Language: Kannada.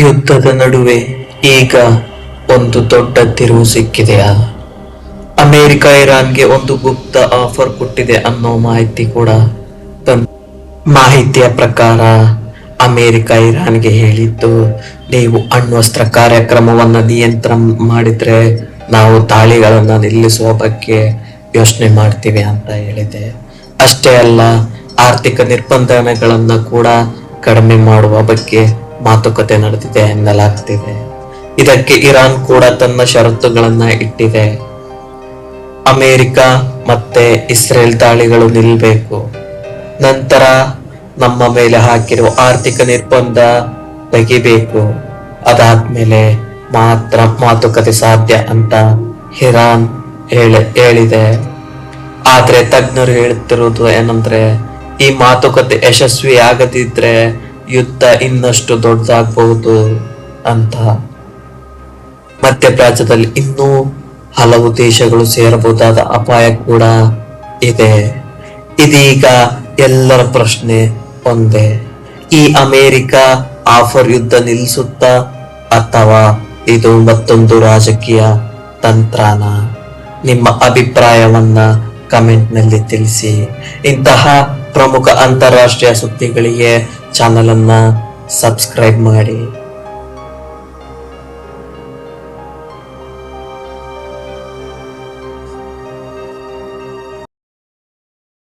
ಯುದ್ಧದ ನಡುವೆ ಈಗ ಒಂದು ದೊಡ್ಡ ತಿರುವು ಸಿಕ್ಕಿದೆಯಾ? ಅಮೆರಿಕ ಇರಾನ್ಗೆ ಒಂದು ಗುಪ್ತ ಆಫರ್ ಕೊಟ್ಟಿದೆ ಅನ್ನೋ ಮಾಹಿತಿ ಕೂಡ ಮಾಹಿತಿಯ ಪ್ರಕಾರ ಅಮೆರಿಕ ಇರಾನ್ಗೆ ಹೇಳಿದ್ದು, ನೀವು ಅಣ್ವಸ್ತ್ರ ಕಾರ್ಯಕ್ರಮವನ್ನ ನಿಯಂತ್ರಣ ಮಾಡಿದ್ರೆ ನಾವು ದಾಳಿಗಳನ್ನ ನಿಲ್ಲಿಸುವ ಬಗ್ಗೆ ಯೋಚನೆ ಮಾಡ್ತೀವಿ ಅಂತ ಹೇಳಿದೆ. ಅಷ್ಟೇ ಅಲ್ಲ, ಆರ್ಥಿಕ ನಿರ್ಬಂಧಗಳನ್ನ ಕೂಡ ಕಡಿಮೆ ಮಾಡುವ ಬಗ್ಗೆ ಮಾತುಕತೆ ನಡೆದಿದೆ ಎನ್ನಲಾಗ್ತಿದೆ. ಇದಕ್ಕೆ ಇರಾನ್ ಕೂಡ ತನ್ನ ಷರತ್ತುಗಳನ್ನ ಇಟ್ಟಿದೆ. ಅಮೆರಿಕ ಮತ್ತೆ ಇಸ್ರೇಲ್ ದಾಳಿಗಳು ನಿಲ್ಲಬೇಕು, ನಂತರ ನಮ್ಮ ಮೇಲೆ ಹಾಕಿರುವ ಆರ್ಥಿಕ ನಿರ್ಬಂಧ ತೆಗಿಬೇಕು, ಅದಾದ್ಮೇಲೆ ಮಾತ್ರ ಮಾತುಕತೆ ಸಾಧ್ಯ ಅಂತ ಇರಾನ್ ಹೇಳಿದೆ. ಆದ್ರೆ ತಜ್ಞರು ಹೇಳುತ್ತಿರುವುದು ಏನಂದ್ರೆ, ಈ ಮಾತುಕತೆ ಯಶಸ್ವಿ ಆಗದಿದ್ರೆ ಯುದ್ಧ ಇನ್ನಷ್ಟು ದೊಡ್ಡದಾಗಬಹುದು ಅಂತ. ಮಧ್ಯಪ್ರಾಚ್ಯದಲ್ಲಿ ಇನ್ನೂ ಹಲವು ದೇಶಗಳು ಸೇರಬಹುದಾದ ಅಪಾಯ ಕೂಡ ಇದೆ. ಇದೀಗ ಎಲ್ಲರ ಪ್ರಶ್ನೆ ಒಂದೇ, ಈ ಅಮೆರಿಕ ಆಫರ್ ಯುದ್ಧ ನಿಲ್ಲಿಸುತ್ತಾ ಅಥವಾ ಇದು ಮತ್ತೊಂದು ರಾಜಕೀಯ ತಂತ್ರನ? ನಿಮ್ಮ ಅಭಿಪ್ರಾಯವನ್ನ ಕಮೆಂಟ್ ನಲ್ಲಿ ತಿಳಿಸಿ. ಇಂತಹ ಪ್ರಮುಖ ಅಂತಾರಾಷ್ಟ್ರೀಯ ಸುದ್ದಿಗಳಿಗೆ ಚಾನಲ್ ಅನ್ನ ಸಬ್ಸ್ಕ್ರೈಬ್ ಮಾಡಿ.